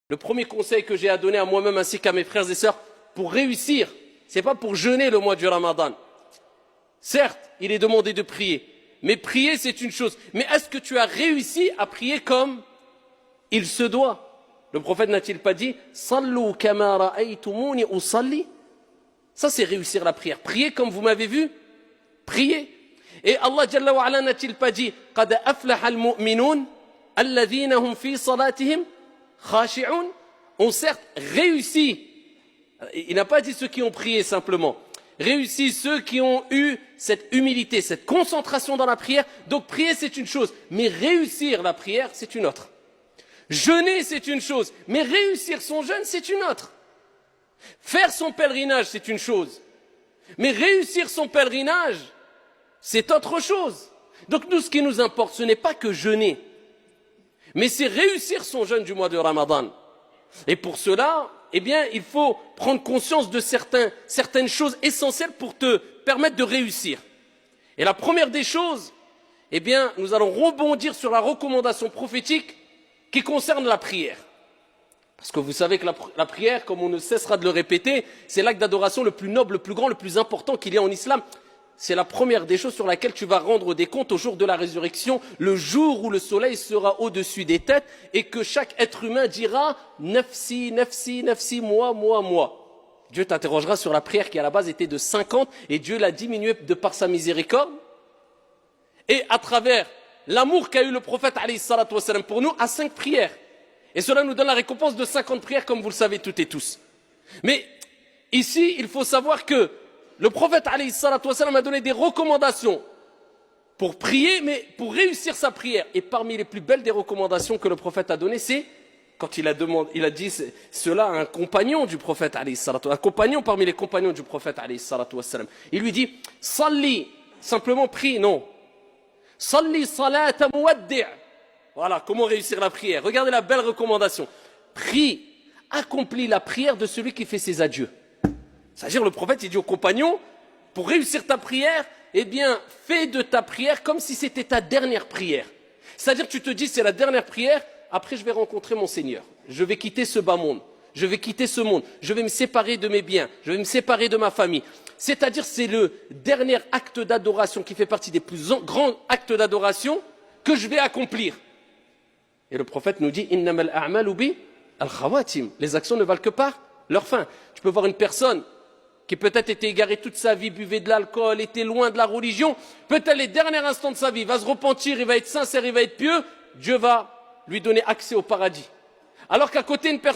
Le premier conseil que j'ai à donner à moi-même ainsi qu'à mes frères et sœurs pour réussir, ce n'est pas pour jeûner le mois du Ramadan. Certes, il est demandé de prier, mais prier c'est une chose. Mais est-ce que tu as réussi à prier comme il se doit? Le prophète n'a-t-il pas dit « Sallu kama ra'aytumuni usalli » Ça c'est réussir la prière. Prier comme vous m'avez vu, prier. Et Allah Jalla wa Ala n'a-t-il pas dit « Qad aflaha al-mu'minun alladhina hum fi salatihim khashi'un » ont certes réussi. Il n'a pas dit ceux qui ont prié simplement. Réussi ceux qui ont eu cette humilité, cette concentration dans la prière. Donc prier c'est une chose, mais réussir la prière c'est une autre. Jeûner c'est une chose, mais réussir son jeûne c'est une autre. Faire son pèlerinage c'est une chose, mais réussir son pèlerinage c'est autre chose. Donc nous ce qui nous importe ce n'est pas que jeûner, mais c'est réussir son jeûne du mois de Ramadan. Et pour cela, eh bien, il faut prendre conscience de certaines choses essentielles pour te permettre de réussir. Et la première des choses, eh bien, nous allons rebondir sur la recommandation prophétique qui concerne la prière. Parce que vous savez que la prière, comme on ne cessera de le répéter, c'est l'acte d'adoration le plus noble, le plus grand, le plus important qu'il y a en islam. C'est la première des choses sur laquelle tu vas rendre des comptes au jour de la résurrection, le jour où le soleil sera au-dessus des têtes et que chaque être humain dira « Nafsi, nafsi, nafsi, moi, moi, moi ». Dieu t'interrogera sur la prière qui à la base était de 50 et Dieu l'a diminuée de par sa miséricorde. Et à travers l'amour qu'a eu le prophète alayhi salatu wassalam pour nous à 5 prières. Et cela nous donne la récompense de 50 prières comme vous le savez toutes et tous. Mais ici, il faut savoir que le prophète alayhi salatu wassalam a donné des recommandations pour prier, mais pour réussir sa prière. Et parmi les plus belles des recommandations que le prophète a données, c'est quand il a dit cela à un compagnon du prophète alayhi salatu wassalam, un compagnon parmi les compagnons du prophète alayhi salatu wassalam. Il lui dit, salli, simplement prie, non. Salli salata muwaddi'. Voilà, comment réussir la prière. Regardez la belle recommandation. Prie, accomplis la prière de celui qui fait ses adieux. C'est-à-dire le prophète il dit aux compagnons, pour réussir ta prière, eh bien fais de ta prière comme si c'était ta dernière prière. C'est-à-dire tu te dis c'est la dernière prière, après je vais rencontrer mon Seigneur. Je vais quitter ce bas monde, je vais quitter ce monde, je vais me séparer de mes biens, je vais me séparer de ma famille. C'est-à-dire c'est le dernier acte d'adoration qui fait partie des plus grands actes d'adoration que je vais accomplir. Et le prophète nous dit, innamal a'malu bi al-khawatim. Les actions ne valent que par leur fin. Tu peux voir une personne qui peut-être était égaré toute sa vie, buvait de l'alcool, était loin de la religion, peut-être les derniers instants de sa vie, va se repentir, il va être sincère, il va être pieux, Dieu va lui donner accès au paradis. Alors qu'à côté, une personne